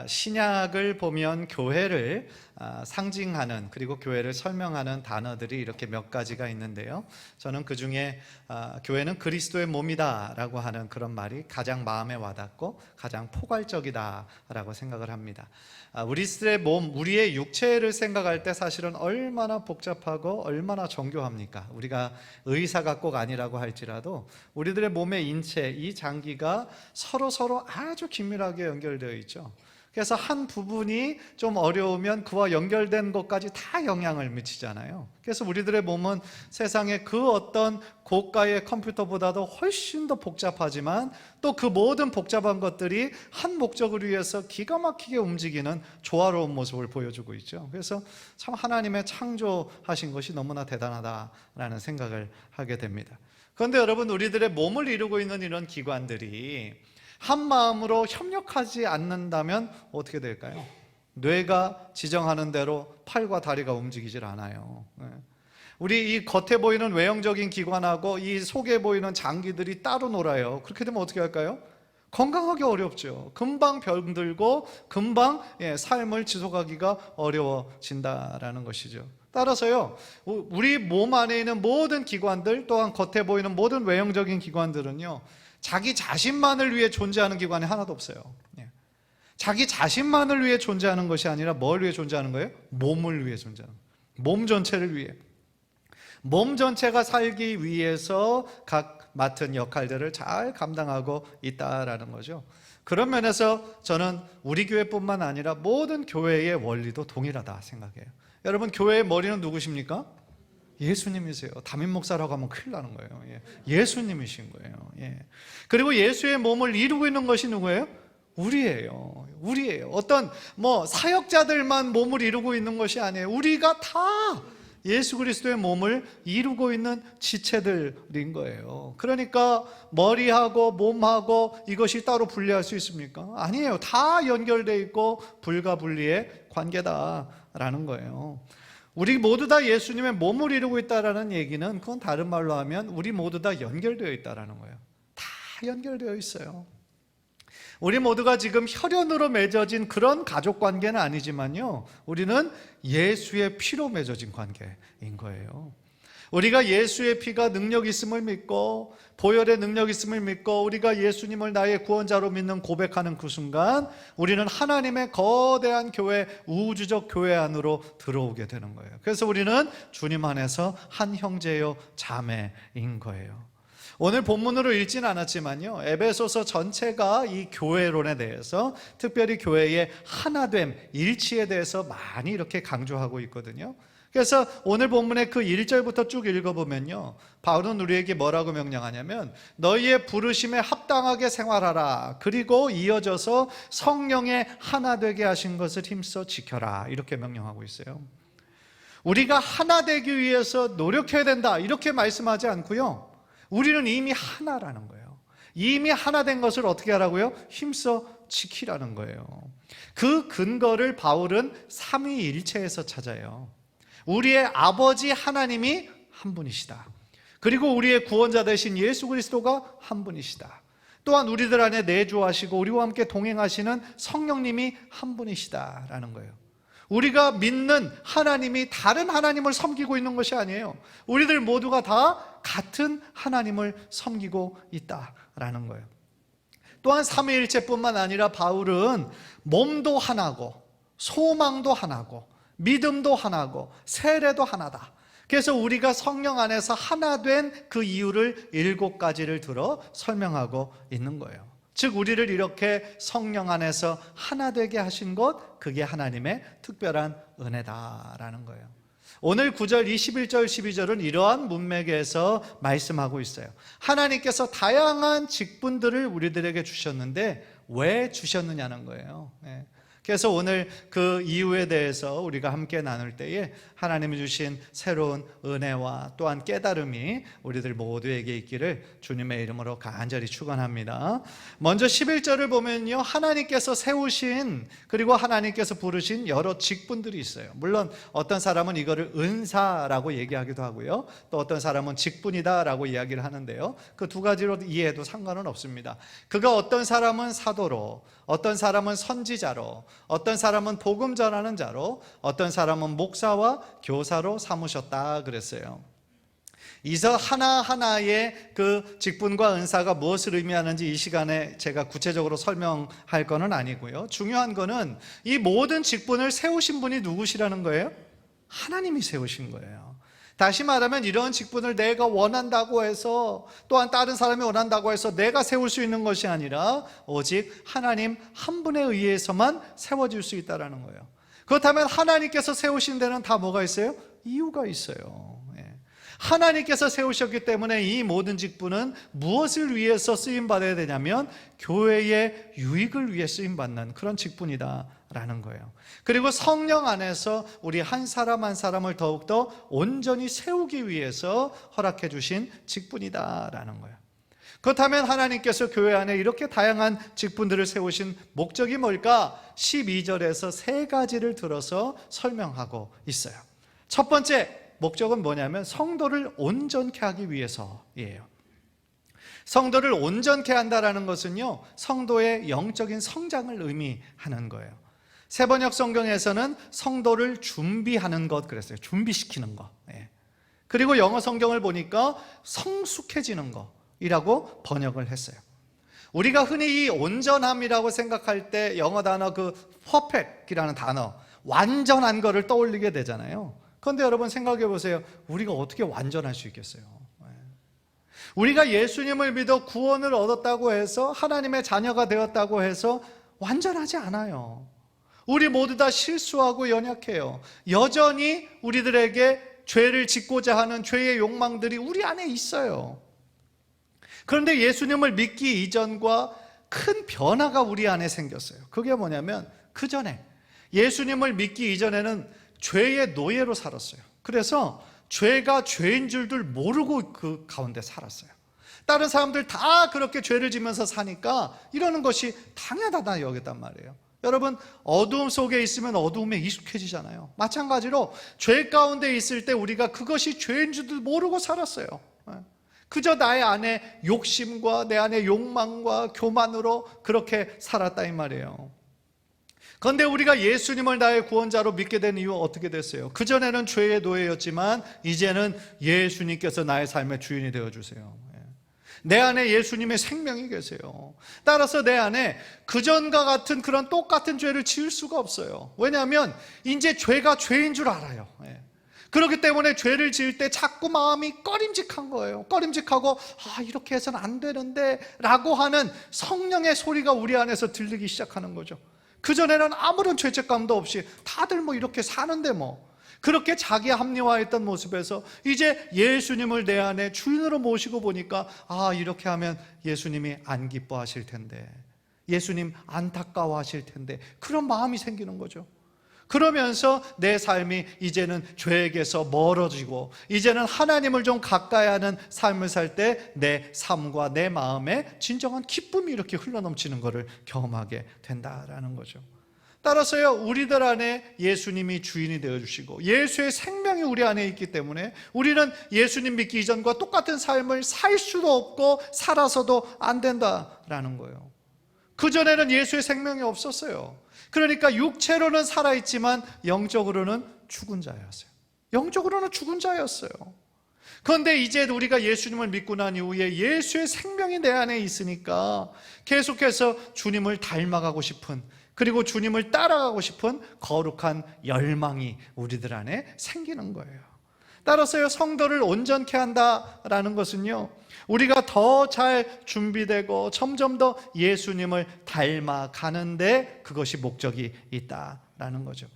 신약을 보면 교회를 상징하는, 그리고 교회를 설명하는 단어들이 이렇게 몇 가지가 있는데요, 저는 그 중에 교회는 그리스도의 몸이다 라고 하는 그런 말이 가장 마음에 와닿고 가장 포괄적이다 라고 생각을 합니다. 우리들의 몸, 우리의 육체를 생각할 때 사실은 얼마나 복잡하고 얼마나 정교합니까? 우리가 의사가 꼭 아니라고 할지라도 우리들의 몸의 인체, 이 장기가 서로 아주 긴밀하게 연결되어 있죠. 그래서 한 부분이 좀 어려우면 그와 연결된 것까지 다 영향을 미치잖아요. 그래서 우리들의 몸은 세상의 그 어떤 고가의 컴퓨터보다도 훨씬 더 복잡하지만 또 그 모든 복잡한 것들이 한 목적을 위해서 기가 막히게 움직이는 조화로운 모습을 보여주고 있죠. 그래서 참 하나님의 창조하신 것이 너무나 대단하다라는 생각을 하게 됩니다. 그런데 여러분, 우리들의 몸을 이루고 있는 이런 기관들이 한 마음으로 협력하지 않는다면 어떻게 될까요? 뇌가 지정하는 대로 팔과 다리가 움직이질 않아요. 우리 이 겉에 보이는 외형적인 기관하고 이 속에 보이는 장기들이 따로 놀아요. 그렇게 되면 어떻게 할까요? 건강하기 어렵죠. 금방 병들고 금방 삶을 지속하기가 어려워진다라는 것이죠. 따라서요, 우리 몸 안에 있는 모든 기관들, 또한 겉에 보이는 모든 외형적인 기관들은요, 자기 자신만을 위해 존재하는 기관이 하나도 없어요. 자기 자신만을 위해 존재하는 것이 아니라 뭘 위해 존재하는 거예요? 몸을 위해 존재하는 거예요. 몸 전체를 위해. 몸 전체가 살기 위해서 각 맡은 역할들을 잘 감당하고 있다라는 거죠. 그런 면에서 저는 우리 교회뿐만 아니라 모든 교회의 원리도 동일하다 생각해요. 여러분, 교회의 머리는 누구십니까? 예수님이세요. 담임 목사라고 하면 큰일 나는 거예요. 예수님이신 거예요. 그리고 예수의 몸을 이루고 있는 것이 누구예요? 우리예요. 어떤 사역자들만 몸을 이루고 있는 것이 아니에요. 우리가 다 예수 그리스도의 몸을 이루고 있는 지체들인 거예요. 그러니까 머리하고 몸하고 이것이 따로 분리할 수 있습니까? 아니에요. 다 연결되어 있고 불가분리의 관계다라는 거예요. 우리 모두 다 예수님의 몸을 이루고 있다는 얘기는, 그건 다른 말로 하면 우리 모두 다 연결되어 있다는 거예요. 다 연결되어 있어요. 우리 모두가 지금 혈연으로 맺어진 그런 가족관계는 아니지만요, 우리는 예수의 피로 맺어진 관계인 거예요. 우리가 예수의 피가 능력 있음을 믿고, 보혈의 능력 있음을 믿고, 우리가 예수님을 나의 구원자로 믿는 고백하는 그 순간 우리는 하나님의 거대한 교회, 우주적 교회 안으로 들어오게 되는 거예요. 그래서 우리는 주님 안에서 한 형제요 자매인 거예요. 오늘 본문으로 읽지는 않았지만요, 에베소서 전체가 이 교회론에 대해서, 특별히 교회의 하나됨, 일치에 대해서 많이 이렇게 강조하고 있거든요. 그래서 오늘 본문의 그 1절부터 쭉 읽어보면요, 바울은 우리에게 뭐라고 명령하냐면 너희의 부르심에 합당하게 생활하라, 그리고 이어져서 성령의 하나 되게 하신 것을 힘써 지켜라, 이렇게 명령하고 있어요. 우리가 하나 되기 위해서 노력해야 된다 이렇게 말씀하지 않고요, 우리는 이미 하나라는 거예요. 이미 하나 된 것을 어떻게 하라고요? 힘써 지키라는 거예요. 그 근거를 바울은 삼위일체에서 찾아요. 우리의 아버지 하나님이 한 분이시다. 그리고 우리의 구원자 되신 예수 그리스도가 한 분이시다. 또한 우리들 안에 내주하시고 우리와 함께 동행하시는 성령님이 한 분이시다라는 거예요. 우리가 믿는 하나님이 다른 하나님을 섬기고 있는 것이 아니에요. 우리들 모두가 다 같은 하나님을 섬기고 있다라는 거예요. 또한 삼위일체뿐만 아니라 바울은 몸도 하나고 소망도 하나고 믿음도 하나고 세례도 하나다. 그래서 우리가 성령 안에서 하나 된 그 이유를 7가지를 들어 설명하고 있는 거예요. 즉 우리를 이렇게 성령 안에서 하나 되게 하신 것, 그게 하나님의 특별한 은혜다라는 거예요. 오늘 9절, 21절, 12절은 이러한 문맥에서 말씀하고 있어요. 하나님께서 다양한 직분들을 우리들에게 주셨는데 왜 주셨느냐는 거예요. 그래서 오늘 그 이유에 대해서 우리가 함께 나눌 때에 하나님이 주신 새로운 은혜와 또한 깨달음이 우리들 모두에게 있기를 주님의 이름으로 간절히 축원합니다. 먼저 11절을 보면요, 하나님께서 세우신 그리고 하나님께서 부르신 여러 직분들이 있어요. 물론 어떤 사람은 이거를 은사라고 얘기하기도 하고요, 또 어떤 사람은 직분이다라고 이야기를 하는데요, 그 두 가지로 이해해도 상관은 없습니다. 그가 어떤 사람은 사도로, 어떤 사람은 선지자로, 어떤 사람은 복음 전하는 자로, 어떤 사람은 목사와 교사로 삼으셨다 그랬어요. 이서 하나하나의 그 직분과 은사가 무엇을 의미하는지 이 시간에 제가 구체적으로 설명할 거는 아니고요, 중요한 거는 이 모든 직분을 세우신 분이 누구시라는 거예요? 하나님이 세우신 거예요. 다시 말하면 이런 직분을 내가 원한다고 해서, 또한 다른 사람이 원한다고 해서 내가 세울 수 있는 것이 아니라 오직 하나님 한 분에 의해서만 세워질 수 있다는 거예요. 그렇다면 하나님께서 세우신 데는 다 뭐가 있어요? 이유가 있어요. 하나님께서 세우셨기 때문에 이 모든 직분은 무엇을 위해서 쓰임받아야 되냐면 교회의 유익을 위해 쓰임받는 그런 직분이다라는 거예요. 그리고 성령 안에서 우리 한 사람 한 사람을 더욱더 온전히 세우기 위해서 허락해 주신 직분이다라는 거예요. 그렇다면 하나님께서 교회 안에 이렇게 다양한 직분들을 세우신 목적이 뭘까? 12절에서 세 가지를 들어서 설명하고 있어요. 첫 번째 목적은 뭐냐면 성도를 온전케 하기 위해서예요. 성도를 온전케 한다라는 것은요, 성도의 영적인 성장을 의미하는 거예요. 세번역 성경에서는 성도를 준비하는 것 그랬어요. 준비시키는 것. 그리고 영어 성경을 보니까 성숙해지는 것이라고 번역을 했어요. 우리가 흔히 이 온전함이라고 생각할 때 영어 단어 그 perfect이라는 단어, 완전한 거를 떠올리게 되잖아요. 그런데 여러분 생각해 보세요. 우리가 어떻게 완전할 수 있겠어요? 우리가 예수님을 믿어 구원을 얻었다고 해서, 하나님의 자녀가 되었다고 해서 완전하지 않아요. 우리 모두 다 실수하고 연약해요. 여전히 우리들에게 죄를 짓고자 하는 죄의 욕망들이 우리 안에 있어요. 그런데 예수님을 믿기 이전과 큰 변화가 우리 안에 생겼어요. 그게 뭐냐면, 그 전에 예수님을 믿기 이전에는 죄의 노예로 살았어요. 그래서 죄가 죄인 줄들 모르고 그 가운데 살았어요. 다른 사람들 다 그렇게 죄를 지면서 사니까 이러는 것이 당연하다 여겼단 말이에요. 여러분, 어두움 속에 있으면 어두움에 익숙해지잖아요. 마찬가지로 죄 가운데 있을 때 우리가 그것이 죄인 줄들 모르고 살았어요. 그저 나의 안에 욕심과 내 안에 욕망과 교만으로 그렇게 살았다 이 말이에요. 그런데 우리가 예수님을 나의 구원자로 믿게 된 이유 어떻게 됐어요? 그전에는 죄의 노예였지만 이제는 예수님께서 나의 삶의 주인이 되어주세요. 내 안에 예수님의 생명이 계세요. 따라서 내 안에 그전과 같은 그런 똑같은 죄를 지을 수가 없어요. 왜냐하면 이제 죄가 죄인 줄 알아요. 그렇기 때문에 죄를 지을 때 자꾸 마음이 꺼림직한 거예요. 꺼림직하고 이렇게 해서는 안 되는데 라고 하는 성령의 소리가 우리 안에서 들리기 시작하는 거죠. 그전에는 아무런 죄책감도 없이 다들 뭐 이렇게 사는데 뭐 그렇게 자기 합리화했던 모습에서 이제 예수님을 내 안에 주인으로 모시고 보니까 이렇게 하면 예수님이 안 기뻐하실 텐데, 예수님 안타까워하실 텐데, 그런 마음이 생기는 거죠. 그러면서 내 삶이 이제는 죄에게서 멀어지고 이제는 하나님을 좀 가까이 하는 삶을 살 때 내 삶과 내 마음에 진정한 기쁨이 이렇게 흘러넘치는 것을 경험하게 된다라는 거죠. 따라서요, 우리들 안에 예수님이 주인이 되어주시고 예수의 생명이 우리 안에 있기 때문에 우리는 예수님 믿기 이전과 똑같은 삶을 살 수도 없고 살아서도 안 된다라는 거예요. 그전에는 예수의 생명이 없었어요. 그러니까 육체로는 살아있지만 영적으로는 죽은 자였어요. 영적으로는 죽은 자였어요. 그런데 이제 우리가 예수님을 믿고 난 이후에 예수의 생명이 내 안에 있으니까 계속해서 주님을 닮아가고 싶은, 그리고 주님을 따라가고 싶은 거룩한 열망이 우리들 안에 생기는 거예요. 따라서요, 성도를 온전케 한다라는 것은요, 우리가 더 잘 준비되고 점점 더 예수님을 닮아가는데 그것이 목적이 있다라는 거죠.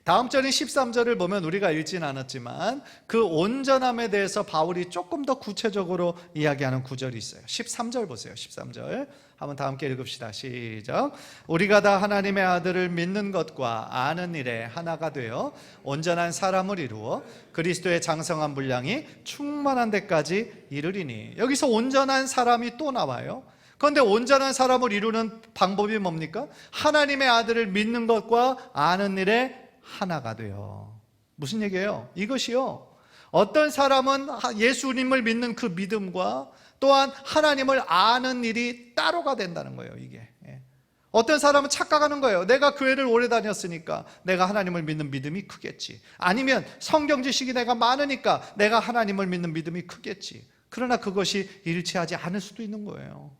다음 절인 13절을 보면 우리가 읽지는 않았지만 그 온전함에 대해서 바울이 조금 더 구체적으로 이야기하는 구절이 있어요. 13절 보세요. 13절 한번 다 함께 읽읍시다. 시작. 우리가 다 하나님의 아들을 믿는 것과 아는 일에 하나가 되어 온전한 사람을 이루어 그리스도의 장성한 분량이 충만한 데까지 이르리니. 여기서 온전한 사람이 또 나와요. 그런데 온전한 사람을 이루는 방법이 뭡니까? 하나님의 아들을 믿는 것과 아는 일에 하나가 돼요. 무슨 얘기예요? 이것이요, 어떤 사람은 예수님을 믿는 그 믿음과 또한 하나님을 아는 일이 따로가 된다는 거예요. 이게 어떤 사람은 착각하는 거예요. 내가 교회를 오래 다녔으니까 내가 하나님을 믿는 믿음이 크겠지, 아니면 성경 지식이 내가 많으니까 내가 하나님을 믿는 믿음이 크겠지. 그러나 그것이 일치하지 않을 수도 있는 거예요.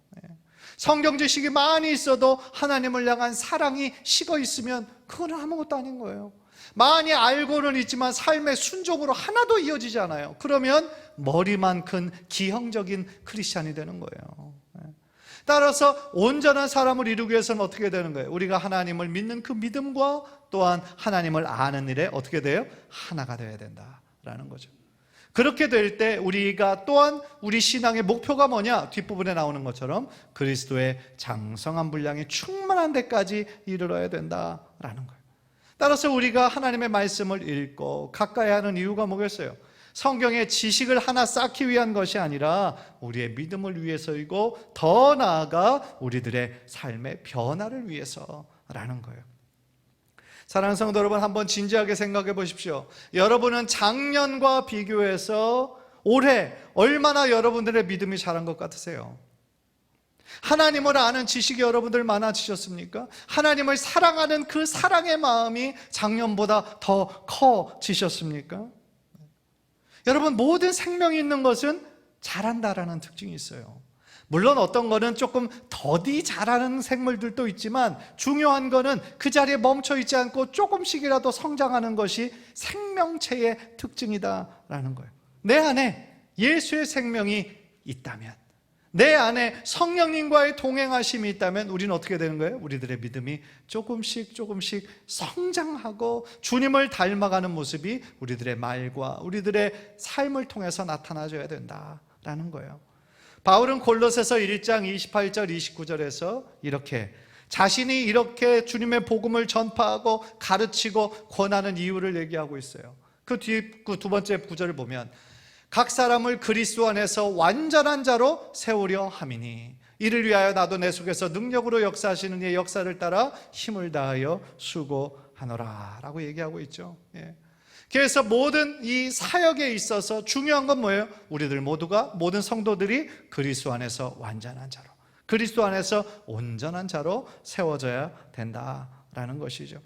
성경 지식이 많이 있어도 하나님을 향한 사랑이 식어 있으면 그건 아무것도 아닌 거예요. 많이 알고는 있지만 삶의 순종으로 하나도 이어지지 않아요. 그러면 머리만 큰 기형적인 크리스찬이 되는 거예요. 따라서 온전한 사람을 이루기 위해서는 어떻게 되는 거예요? 우리가 하나님을 믿는 그 믿음과 또한 하나님을 아는 일에 어떻게 돼요? 하나가 되어야 된다라는 거죠. 그렇게 될 때 우리가 또한 우리 신앙의 목표가 뭐냐? 뒷부분에 나오는 것처럼 그리스도의 장성한 분량이 충만한 데까지 이르러야 된다라는 거예요. 따라서 우리가 하나님의 말씀을 읽고 가까이 하는 이유가 뭐겠어요? 성경의 지식을 하나 쌓기 위한 것이 아니라 우리의 믿음을 위해서이고 더 나아가 우리들의 삶의 변화를 위해서라는 거예요. 사랑하는 성도 여러분, 한번 진지하게 생각해 보십시오. 여러분은 작년과 비교해서 올해 얼마나 여러분들의 믿음이 자란 것 같으세요? 하나님을 아는 지식이 여러분들 많아지셨습니까? 하나님을 사랑하는 그 사랑의 마음이 작년보다 더 커지셨습니까? 여러분, 모든 생명이 있는 것은 자란다라는 특징이 있어요. 물론 어떤 거는 조금 더디 자라는 생물들도 있지만 중요한 거는 그 자리에 멈춰 있지 않고 조금씩이라도 성장하는 것이 생명체의 특징이다라는 거예요. 내 안에 예수의 생명이 있다면, 내 안에 성령님과의 동행하심이 있다면 우리는 어떻게 되는 거예요? 우리들의 믿음이 조금씩 성장하고 주님을 닮아가는 모습이 우리들의 말과 우리들의 삶을 통해서 나타나줘야 된다라는 거예요. 바울은 골로새서 1장 28절 29절에서 이렇게 자신이 이렇게 주님의 복음을 전파하고 가르치고 권하는 이유를 얘기하고 있어요. 그 두 번째 구절을 보면 각 사람을 그리스도 안에서 완전한 자로 세우려 함이니 이를 위하여 나도 내 속에서 능력으로 역사하시는 이의 역사를 따라 힘을 다하여 수고하노라 라고 얘기하고 있죠. 그래서 모든 이 사역에 있어서 중요한 건 뭐예요? 우리들 모두가, 모든 성도들이 그리스도 안에서 완전한 자로, 그리스도 안에서 온전한 자로 세워져야 된다라는 것이죠.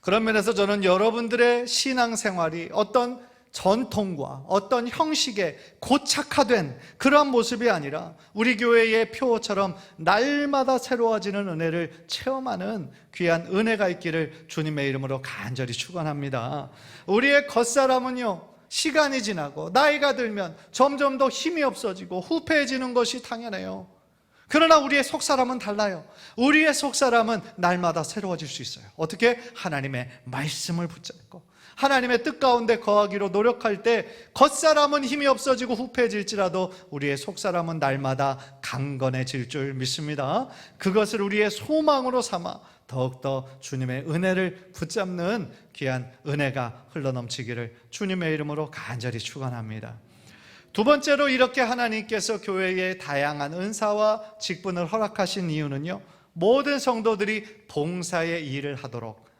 그런 면에서 저는 여러분들의 신앙생활이 어떤 전통과 어떤 형식에 고착화된 그러한 모습이 아니라 우리 교회의 표처럼 날마다 새로워지는 은혜를 체험하는 귀한 은혜가 있기를 주님의 이름으로 간절히 축원합니다. 우리의 겉사람은요, 시간이 지나고 나이가 들면 점점 더 힘이 없어지고 후패해지는 것이 당연해요. 그러나 우리의 속사람은 달라요. 우리의 속사람은 날마다 새로워질 수 있어요. 어떻게? 하나님의 말씀을 붙잡고 하나님의 뜻 가운데 거하기로 노력할 때 겉사람은 힘이 없어지고 후패해질지라도 우리의 속사람은 날마다 강건해질 줄 믿습니다. 그것을 우리의 소망으로 삼아 더욱더 주님의 은혜를 붙잡는 귀한 은혜가 흘러넘치기를 주님의 이름으로 간절히 축원합니다. 두 번째로 이렇게 하나님께서 교회에 다양한 은사와 직분을 허락하신 이유는요, 모든 성도들이 봉사의 일을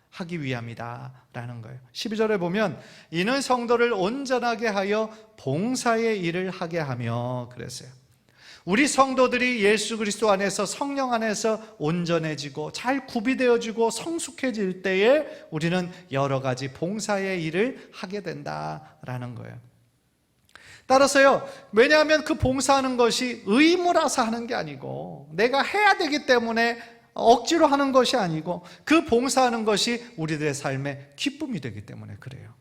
하기 위함이다 라는 거예요. 12절에 보면 이는 성도를 온전하게 하여 봉사의 일을 하게 하며 그랬어요. 우리 성도들이 예수 그리스도 안에서 성령 안에서 온전해지고 잘 구비되어지고 성숙해질 때에 우리는 여러 가지 봉사의 일을 하게 된다라는 거예요. 따라서요, 왜냐하면 그 봉사하는 것이 의무라서 하는 게 아니고 내가 해야 되기 때문에 억지로 하는 것이 아니고 그 봉사하는 것이 우리들의 삶의 기쁨이 되기 때문에 그래요.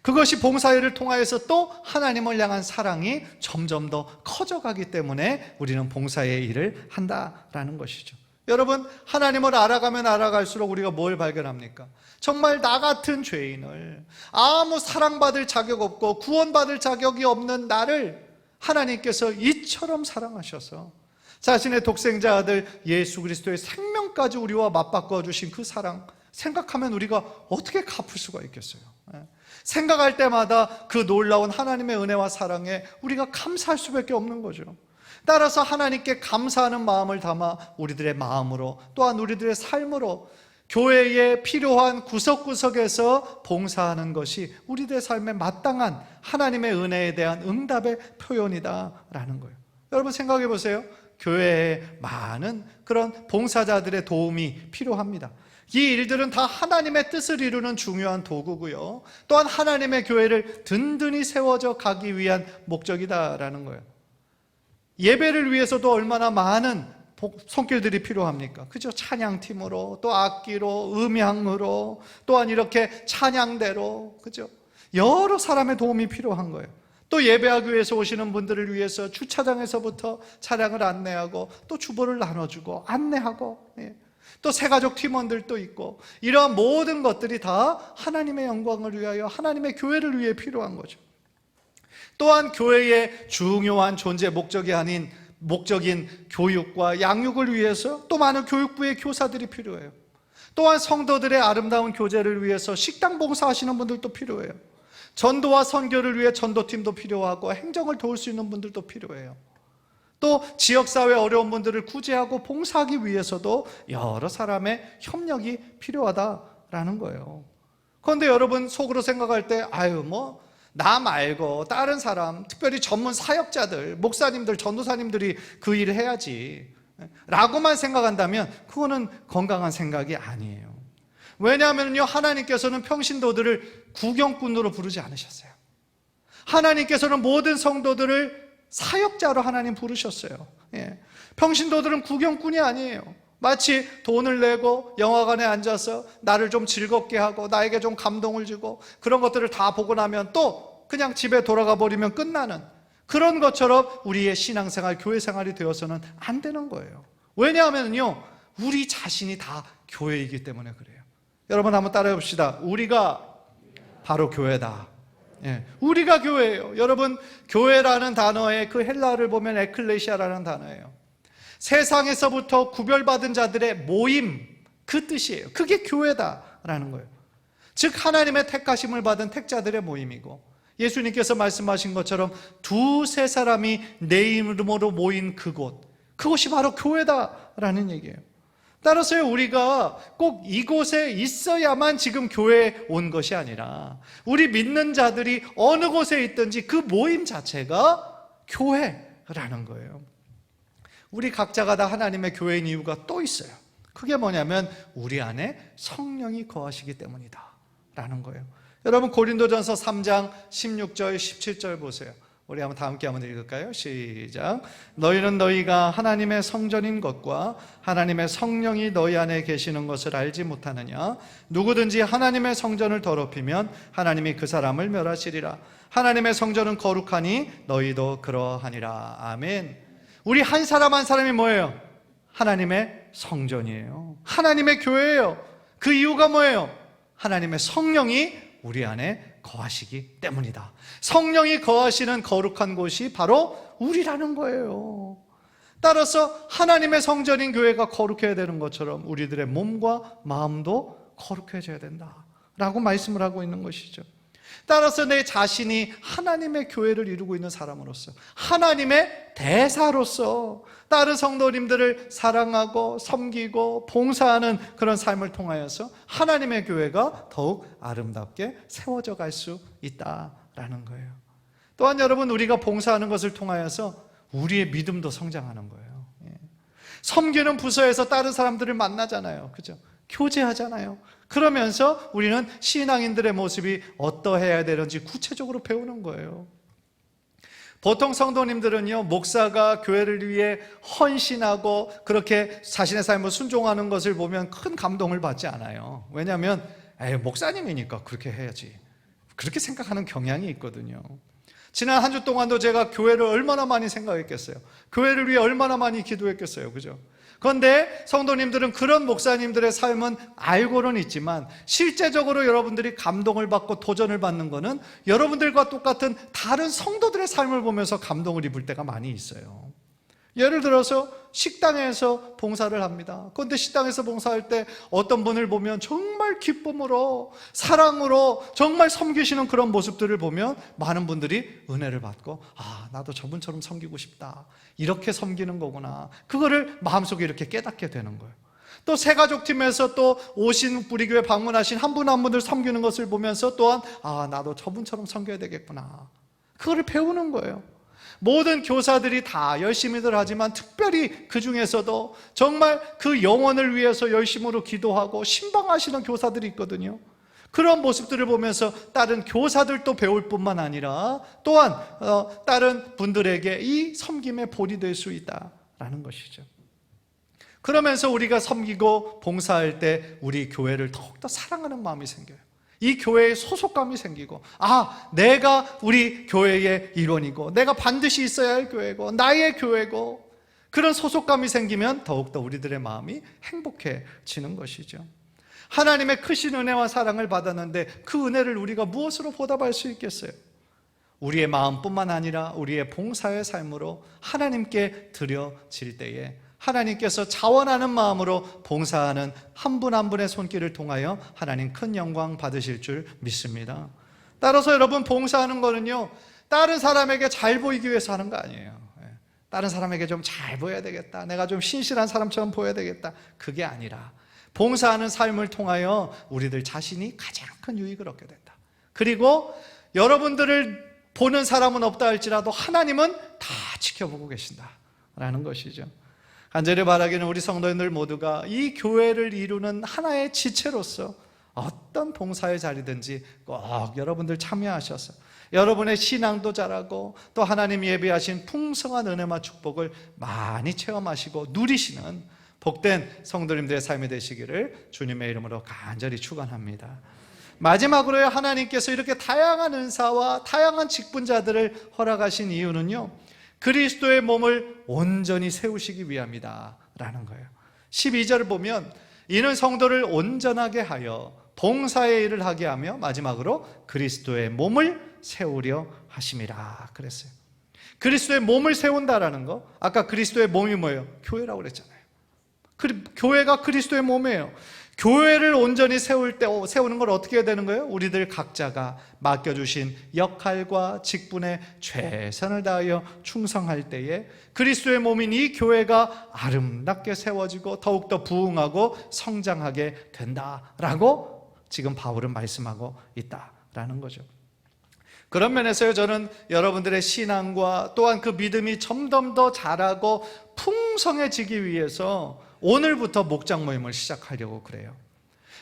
그것이 봉사일을 통하여서 또 하나님을 향한 사랑이 점점 더 커져가기 때문에 우리는 봉사의 일을 한다라는 것이죠. 여러분, 하나님을 알아가면 알아갈수록 우리가 뭘 발견합니까? 정말 나 같은 죄인을, 아무 사랑받을 자격 없고 구원받을 자격이 없는 나를 하나님께서 이처럼 사랑하셔서 자신의 독생자 아들 예수 그리스도의 생명까지 우리와 맞바꿔 주신 그 사랑, 생각하면 우리가 어떻게 갚을 수가 있겠어요? 생각할 때마다 그 놀라운 하나님의 은혜와 사랑에 우리가 감사할 수밖에 없는 거죠. 따라서 하나님께 감사하는 마음을 담아 우리들의 마음으로, 또한 우리들의 삶으로 교회에 필요한 구석구석에서 봉사하는 것이 우리들의 삶에 마땅한 하나님의 은혜에 대한 응답의 표현이다라는 거예요. 여러분 생각해 보세요. 교회에 많은 그런 봉사자들의 도움이 필요합니다. 이 일들은 다 하나님의 뜻을 이루는 중요한 도구고요, 또한 하나님의 교회를 든든히 세워져 가기 위한 목적이다라는 거예요. 예배를 위해서도 얼마나 많은 손길들이 필요합니까? 그죠? 찬양팀으로, 또 악기로, 음향으로, 또한 이렇게 찬양대로, 그죠? 여러 사람의 도움이 필요한 거예요. 또 예배하기 위해서 오시는 분들을 위해서 주차장에서부터 차량을 안내하고, 또 주보를 나눠주고 안내하고, 또 새가족 팀원들도 있고, 이러한 모든 것들이 다 하나님의 영광을 위하여 하나님의 교회를 위해 필요한 거죠. 또한 교회의 중요한 존재 목적이 아닌 목적인 교육과 양육을 위해서 또 많은 교육부의 교사들이 필요해요. 또한 성도들의 아름다운 교제를 위해서 식당 봉사하시는 분들도 필요해요. 전도와 선교를 위해 전도팀도 필요하고, 행정을 도울 수 있는 분들도 필요해요. 또 지역사회 어려운 분들을 구제하고 봉사하기 위해서도 여러 사람의 협력이 필요하다라는 거예요. 그런데 여러분 속으로 생각할 때, 나 말고 다른 사람, 특별히 전문 사역자들, 목사님들, 전도사님들이 그 일을 해야지 라고만 생각한다면 그거는 건강한 생각이 아니에요. 왜냐하면요, 하나님께서는 평신도들을 구경꾼으로 부르지 않으셨어요. 하나님께서는 모든 성도들을 사역자로 하나님 부르셨어요. 평신도들은 구경꾼이 아니에요. 마치 돈을 내고 영화관에 앉아서 나를 좀 즐겁게 하고 나에게 좀 감동을 주고 그런 것들을 다 보고 나면 또 그냥 집에 돌아가 버리면 끝나는 그런 것처럼 우리의 신앙생활, 교회생활이 되어서는 안 되는 거예요. 왜냐하면요, 우리 자신이 다 교회이기 때문에 그래요. 여러분 한번 따라해 봅시다. 우리가 바로 교회다. 우리가 교회예요. 여러분, 교회라는 단어의 그 헬라어를 보면 에클레시아라는 단어예요. 세상에서부터 구별받은 자들의 모임, 그 뜻이에요. 그게 교회다라는 거예요. 즉 하나님의 택하심을 받은 택자들의 모임이고, 예수님께서 말씀하신 것처럼 두세 사람이 내 이름으로 모인 그곳이 바로 교회다라는 얘기예요. 따라서 우리가 꼭 이곳에 있어야만 지금 교회에 온 것이 아니라 우리 믿는 자들이 어느 곳에 있든지 그 모임 자체가 교회라는 거예요. 우리 각자가 다 하나님의 교회인 이유가 또 있어요. 그게 뭐냐면 우리 안에 성령이 거하시기 때문이다 라는 거예요. 여러분 고린도전서 3장 16절 17절 보세요. 우리 한번 다 함께 한번 읽을까요? 시작. 너희는 너희가 하나님의 성전인 것과 하나님의 성령이 너희 안에 계시는 것을 알지 못하느냐? 누구든지 하나님의 성전을 더럽히면 하나님이 그 사람을 멸하시리라. 하나님의 성전은 거룩하니 너희도 그러하니라. 아멘. 우리 한 사람 한 사람이 뭐예요? 하나님의 성전이에요. 하나님의 교회예요. 그 이유가 뭐예요? 하나님의 성령이 우리 안에 거하시기 때문이다. 성령이 거하시는 거룩한 곳이 바로 우리라는 거예요. 따라서 하나님의 성전인 교회가 거룩해야 되는 것처럼 우리들의 몸과 마음도 거룩해져야 된다라고 말씀을 하고 있는 것이죠. 따라서 내 자신이 하나님의 교회를 이루고 있는 사람으로서, 하나님의 대사로서 다른 성도님들을 사랑하고 섬기고 봉사하는 그런 삶을 통하여서 하나님의 교회가 더욱 아름답게 세워져 갈 수 있다라는 거예요. 또한 여러분, 우리가 봉사하는 것을 통하여서 우리의 믿음도 성장하는 거예요. 섬기는 부서에서 다른 사람들을 만나잖아요. 그죠? 교제하잖아요. 그러면서 우리는 신앙인들의 모습이 어떠해야 되는지 구체적으로 배우는 거예요. 보통 성도님들은요, 목사가 교회를 위해 헌신하고 그렇게 자신의 삶을 순종하는 것을 보면 큰 감동을 받지 않아요. 왜냐하면 목사님이니까 그렇게 해야지, 그렇게 생각하는 경향이 있거든요. 지난 한 주 동안도 제가 교회를 얼마나 많이 생각했겠어요. 교회를 위해 얼마나 많이 기도했겠어요. 그죠? 그런데 성도님들은 그런 목사님들의 삶은 알고는 있지만 실제적으로 여러분들이 감동을 받고 도전을 받는 것은 여러분들과 똑같은 다른 성도들의 삶을 보면서 감동을 입을 때가 많이 있어요. 예를 들어서 식당에서 봉사를 합니다. 그런데 식당에서 봉사할 때 어떤 분을 보면 정말 기쁨으로 사랑으로 정말 섬기시는 그런 모습들을 보면 많은 분들이 은혜를 받고, 아, 나도 저분처럼 섬기고 싶다, 이렇게 섬기는 거구나, 그거를 마음속에 이렇게 깨닫게 되는 거예요. 또 새가족팀에서 또 오신 우리 교회 방문하신 한 분 한 분들 섬기는 것을 보면서 또한, 아, 나도 저분처럼 섬겨야 되겠구나, 그거를 배우는 거예요. 모든 교사들이 다 열심히들 하지만 특별히 그 중에서도 정말 그 영혼을 위해서 열심으로 기도하고 신방하시는 교사들이 있거든요. 그런 모습들을 보면서 다른 교사들도 배울 뿐만 아니라 또한 다른 분들에게 이 섬김의 본이 될 수 있다라는 것이죠. 그러면서 우리가 섬기고 봉사할 때 우리 교회를 더욱더 사랑하는 마음이 생겨요. 이 교회에 소속감이 생기고, 아, 내가 우리 교회의 일원이고 내가 반드시 있어야 할 교회고 나의 교회고, 그런 소속감이 생기면 더욱더 우리들의 마음이 행복해지는 것이죠. 하나님의 크신 은혜와 사랑을 받았는데 그 은혜를 우리가 무엇으로 보답할 수 있겠어요? 우리의 마음뿐만 아니라 우리의 봉사의 삶으로 하나님께 드려질 때에 하나님께서 자원하는 마음으로 봉사하는 한 분 한 분의 손길을 통하여 하나님 큰 영광 받으실 줄 믿습니다. 따라서 여러분, 봉사하는 거는요, 다른 사람에게 잘 보이기 위해서 하는 거 아니에요. 다른 사람에게 좀 잘 보여야 되겠다, 내가 좀 신실한 사람처럼 보여야 되겠다, 그게 아니라 봉사하는 삶을 통하여 우리들 자신이 가장 큰 유익을 얻게 된다. 그리고 여러분들을 보는 사람은 없다 할지라도 하나님은 다 지켜보고 계신다라는 것이죠. 간절히 바라기는 우리 성도님들 모두가 이 교회를 이루는 하나의 지체로서 어떤 봉사의 자리든지 꼭 여러분들 참여하셔서 여러분의 신앙도 자라고 또 하나님 예비하신 풍성한 은혜와 축복을 많이 체험하시고 누리시는 복된 성도님들의 삶이 되시기를 주님의 이름으로 간절히 축원합니다. 마지막으로 하나님께서 이렇게 다양한 은사와 다양한 직분자들을 허락하신 이유는요, 그리스도의 몸을 온전히 세우시기 위함이다 라는 거예요. 12절을 보면 이는 성도를 온전하게 하여 봉사의 일을 하게 하며 마지막으로 그리스도의 몸을 세우려 하심이라 그랬어요. 그리스도의 몸을 세운다라는 거, 아까 그리스도의 몸이 뭐예요? 교회라고 그랬잖아요. 교회가 그리스도의 몸이에요. 교회를 온전히 세우는 걸 어떻게 해야 되는 거예요? 우리들 각자가 맡겨주신 역할과 직분에 최선을 다하여 충성할 때에 그리스도의 몸인 이 교회가 아름답게 세워지고 더욱더 부흥하고 성장하게 된다라고 지금 바울은 말씀하고 있다라는 거죠. 그런 면에서요, 저는 여러분들의 신앙과 또한 그 믿음이 점점 더 자라고 풍성해지기 위해서 오늘부터 목장 모임을 시작하려고 그래요.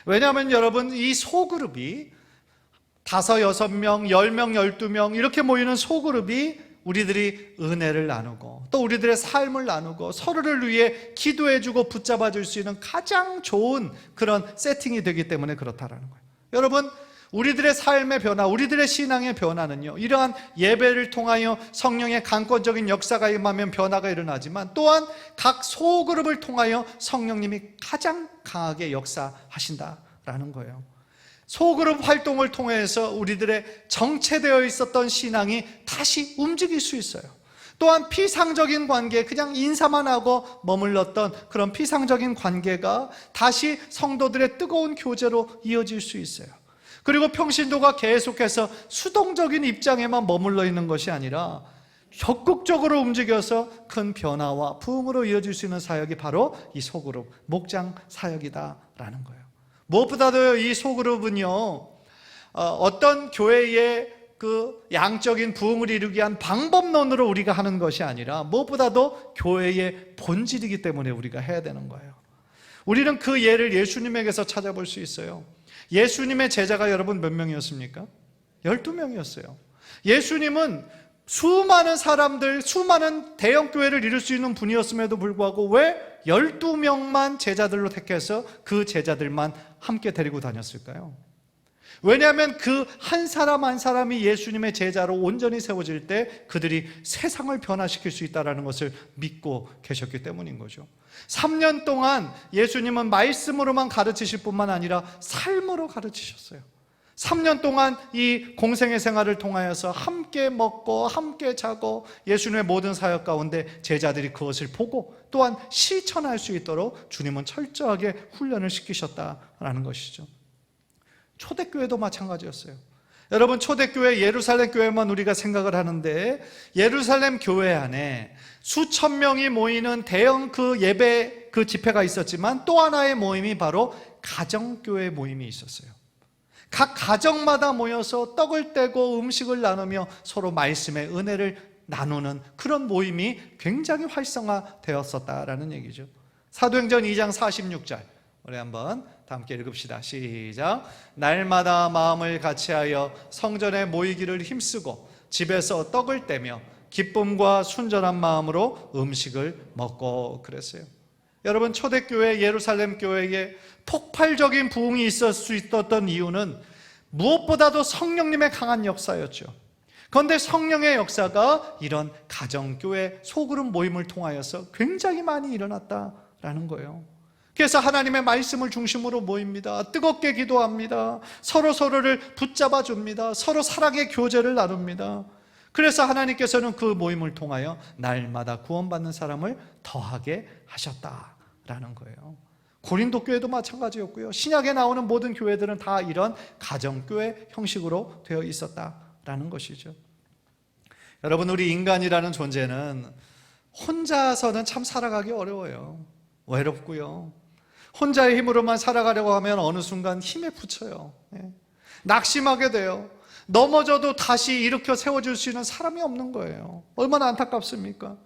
왜냐하면 여러분, 이 소그룹이 5, 6명, 10명, 12명 이렇게 모이는 소그룹이 우리들이 은혜를 나누고 또 우리들의 삶을 나누고 서로를 위해 기도해주고 붙잡아줄 수 있는 가장 좋은 그런 세팅이 되기 때문에 그렇다라는 거예요. 여러분, 우리들의 삶의 변화, 우리들의 신앙의 변화는요, 이러한 예배를 통하여 성령의 강권적인 역사가 임하면 변화가 일어나지만 또한 각 소그룹을 통하여 성령님이 가장 강하게 역사하신다라는 거예요. 소그룹 활동을 통해서 우리들의 정체되어 있었던 신앙이 다시 움직일 수 있어요. 또한 피상적인 관계, 그냥 인사만 하고 머물렀던 그런 피상적인 관계가 다시 성도들의 뜨거운 교제로 이어질 수 있어요. 그리고 평신도가 계속해서 수동적인 입장에만 머물러 있는 것이 아니라 적극적으로 움직여서 큰 변화와 부흥으로 이어질 수 있는 사역이 바로 이 소그룹, 목장 사역이다라는 거예요. 무엇보다도 이 소그룹은요, 어떤 교회의 그 양적인 부흥을 이루기 위한 방법론으로 우리가 하는 것이 아니라 무엇보다도 교회의 본질이기 때문에 우리가 해야 되는 거예요. 우리는 그 예를 예수님에게서 찾아볼 수 있어요. 예수님의 제자가 여러분 몇 명이었습니까? 12명이었어요. 예수님은 수많은 사람들, 수많은 대형교회를 이룰 수 있는 분이었음에도 불구하고 왜 12명만 제자들로 택해서 그 제자들만 함께 데리고 다녔을까요? 왜냐하면 그 한 사람 한 사람이 예수님의 제자로 온전히 세워질 때 그들이 세상을 변화시킬 수 있다는 것을 믿고 계셨기 때문인 거죠. 3년 동안 예수님은 말씀으로만 가르치실 뿐만 아니라 삶으로 가르치셨어요. 3년 동안 이 공생의 생활을 통하여서 함께 먹고 함께 자고 예수님의 모든 사역 가운데 제자들이 그것을 보고 또한 실천할 수 있도록 주님은 철저하게 훈련을 시키셨다라는 것이죠. 초대교회도 마찬가지였어요. 여러분, 초대교회 예루살렘 교회만 우리가 생각을 하는데 예루살렘 교회 안에 수천 명이 모이는 대형 그 예배 그 집회가 있었지만 또 하나의 모임이 바로 가정교회 모임이 있었어요. 각 가정마다 모여서 떡을 떼고 음식을 나누며 서로 말씀의 은혜를 나누는 그런 모임이 굉장히 활성화되었었다라는 얘기죠. 사도행전 2장 46절 우리 한번 다 함께 읽읍시다. 시작. 날마다 마음을 같이하여 성전에 모이기를 힘쓰고 집에서 떡을 떼며 기쁨과 순전한 마음으로 음식을 먹고 그랬어요. 여러분, 초대교회 예루살렘 교회에 폭발적인 부흥이 있을 수 있었던 이유는 무엇보다도 성령님의 강한 역사였죠. 그런데 성령의 역사가 이런 가정교회 소그룹 모임을 통하여서 굉장히 많이 일어났다라는 거예요. 그래서 하나님의 말씀을 중심으로 모입니다. 뜨겁게 기도합니다. 서로를 붙잡아 줍니다. 서로 사랑의 교제를 나눕니다. 그래서 하나님께서는 그 모임을 통하여 날마다 구원받는 사람을 더하게 하셨다라는 거예요. 고린도 교회도 마찬가지였고요. 신약에 나오는 모든 교회들은 다 이런 가정교회 형식으로 되어 있었다라는 것이죠. 여러분, 우리 인간이라는 존재는 혼자서는 참 살아가기 어려워요. 외롭고요. 혼자의 힘으로만 살아가려고 하면 어느 순간 힘에 부쳐요. 낙심하게 돼요. 넘어져도 다시 일으켜 세워줄 수 있는 사람이 없는 거예요. 얼마나 안타깝습니까?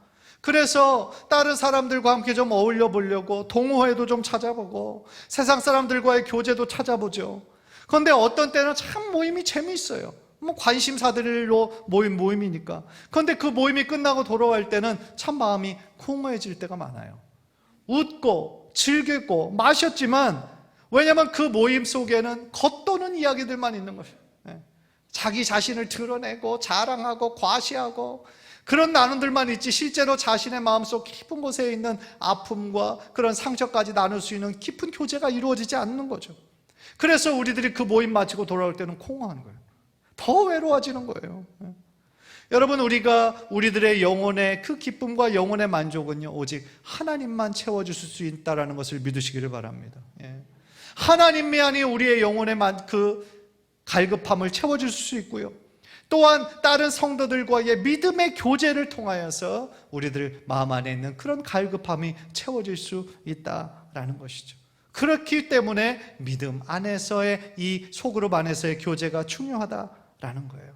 그래서 다른 사람들과 함께 좀 어울려 보려고 동호회도 좀 찾아보고 세상 사람들과의 교제도 찾아보죠. 그런데 어떤 때는 참 모임이 재미있어요. 뭐 관심사들로 모인 모임이니까. 그런데 그 모임이 끝나고 돌아올 때는 참 마음이 공허해질 때가 많아요. 웃고 즐기고 마셨지만, 왜냐하면 그 모임 속에는 겉도는 이야기들만 있는 것이에요. 자기 자신을 드러내고 자랑하고 과시하고 그런 나눔들만 있지 실제로 자신의 마음속 깊은 곳에 있는 아픔과 그런 상처까지 나눌 수 있는 깊은 교제가 이루어지지 않는 거죠. 그래서 우리들이 그 모임 마치고 돌아올 때는 공허한 거예요. 더 외로워지는 거예요. 여러분, 우리들의 영혼의 그 기쁨과 영혼의 만족은요, 오직 하나님만 채워주실 수 있다는 것을 믿으시기를 바랍니다. 하나님만이 우리의 영혼의 그 갈급함을 채워줄 수 있고요, 또한 다른 성도들과의 믿음의 교제를 통하여서 우리들 마음 안에 있는 그런 갈급함이 채워질 수 있다라는 것이죠. 그렇기 때문에 믿음 안에서의 이 소그룹 안에서의 교제가 중요하다라는 거예요.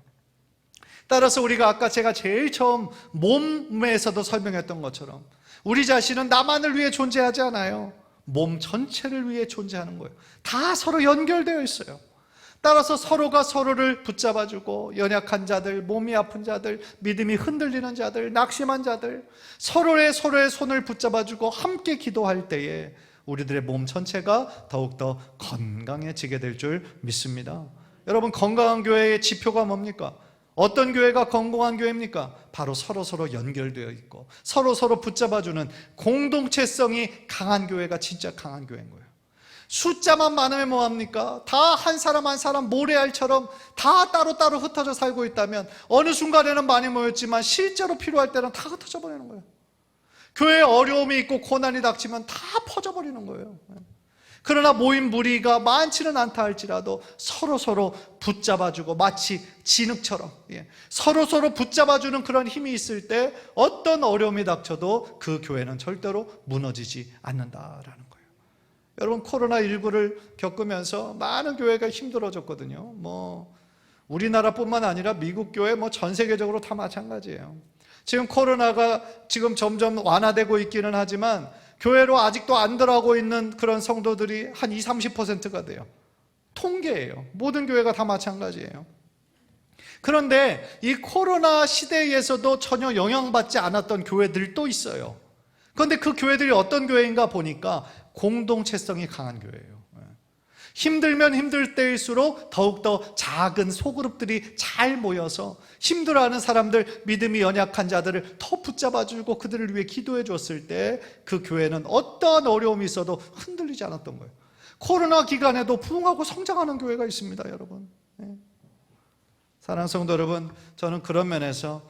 따라서 우리가 아까 제가 제일 처음 몸에서도 설명했던 것처럼 우리 자신은 나만을 위해 존재하지 않아요. 몸 전체를 위해 존재하는 거예요. 다 서로 연결되어 있어요. 따라서 서로가 서로를 붙잡아주고 연약한 자들, 몸이 아픈 자들, 믿음이 흔들리는 자들, 낙심한 자들, 서로의 손을 붙잡아주고 함께 기도할 때에 우리들의 몸 전체가 더욱더 건강해지게 될 줄 믿습니다. 여러분, 건강한 교회의 지표가 뭡니까? 어떤 교회가 건강한 교회입니까? 바로 서로 연결되어 있고 서로 붙잡아주는 공동체성이 강한 교회가 진짜 강한 교회인 거예요. 숫자만 많으면 뭐합니까? 다 한 사람 한 사람 모래알처럼 다 따로따로 흩어져 살고 있다면 어느 순간에는 많이 모였지만 실제로 필요할 때는 다 흩어져 버리는 거예요. 교회에 어려움이 있고 고난이 닥치면 다 퍼져버리는 거예요. 그러나 모인 무리가 많지는 않다 할지라도 서로 붙잡아주고 마치 진흙처럼 서로 붙잡아주는 그런 힘이 있을 때 어떤 어려움이 닥쳐도 그 교회는 절대로 무너지지 않는다라는 거예요. 여러분, 코로나19를 겪으면서 많은 교회가 힘들어졌거든요. 우리나라뿐만 아니라 미국 교회 전 세계적으로 다 마찬가지예요. 지금 코로나가 지금 점점 완화되고 있기는 하지만 교회로 아직도 안 들어가고 있는 그런 성도들이 한 20-30%가 돼요. 통계예요. 모든 교회가 다 마찬가지예요. 그런데 이 코로나 시대에서도 전혀 영향받지 않았던 교회들도 있어요. 그런데 그 교회들이 어떤 교회인가 보니까 공동체성이 강한 교회예요. 힘들면 힘들 때일수록 더욱더 작은 소그룹들이 잘 모여서 힘들어하는 사람들, 믿음이 연약한 자들을 더 붙잡아주고 그들을 위해 기도해 줬을 때 그 교회는 어떠한 어려움이 있어도 흔들리지 않았던 거예요. 코로나 기간에도 부흥하고 성장하는 교회가 있습니다, 여러분. 사랑하는 성도 여러분, 저는 그런 면에서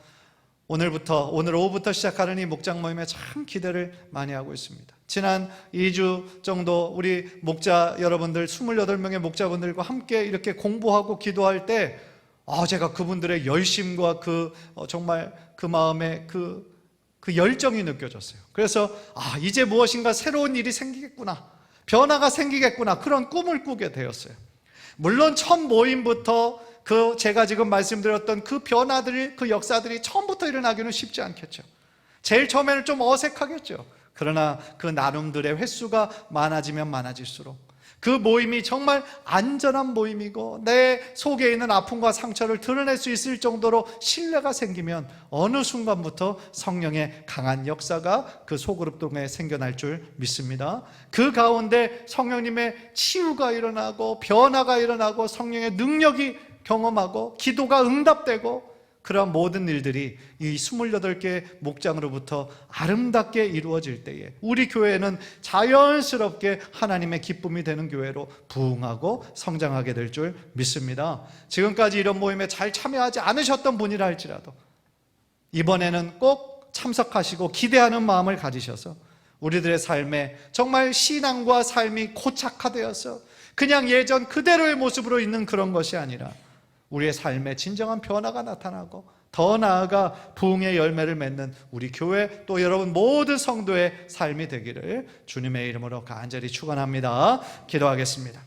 오늘 오후부터 시작하는 이 목장 모임에 참 기대를 많이 하고 있습니다. 지난 2주 정도 우리 목자 여러분들 28명의 목자분들과 함께 이렇게 공부하고 기도할 때 제가 그분들의 열심과 정말 그 마음의 그 열정이 느껴졌어요. 그래서 이제 무엇인가 새로운 일이 생기겠구나, 변화가 생기겠구나, 그런 꿈을 꾸게 되었어요. 물론 첫 모임부터 제가 지금 말씀드렸던 그 변화들이, 그 역사들이 처음부터 일어나기는 쉽지 않겠죠. 제일 처음에는 좀 어색하겠죠. 그러나 그 나눔들의 횟수가 많아지면 많아질수록 그 모임이 정말 안전한 모임이고 내 속에 있는 아픔과 상처를 드러낼 수 있을 정도로 신뢰가 생기면 어느 순간부터 성령의 강한 역사가 그 소그룹 동에 생겨날 줄 믿습니다. 그 가운데 성령님의 치유가 일어나고 변화가 일어나고 성령의 능력이 경험하고 기도가 응답되고 그러한 모든 일들이 이 28개 목장으로부터 아름답게 이루어질 때에 우리 교회는 자연스럽게 하나님의 기쁨이 되는 교회로 부흥하고 성장하게 될 줄 믿습니다. 지금까지 이런 모임에 잘 참여하지 않으셨던 분이라 할지라도 이번에는 꼭 참석하시고 기대하는 마음을 가지셔서 우리들의 삶에 정말 신앙과 삶이 고착화되어서 그냥 예전 그대로의 모습으로 있는 그런 것이 아니라 우리의 삶에 진정한 변화가 나타나고 더 나아가 부흥의 열매를 맺는 우리 교회 또 여러분 모든 성도의 삶이 되기를 주님의 이름으로 간절히 축원합니다. 기도하겠습니다.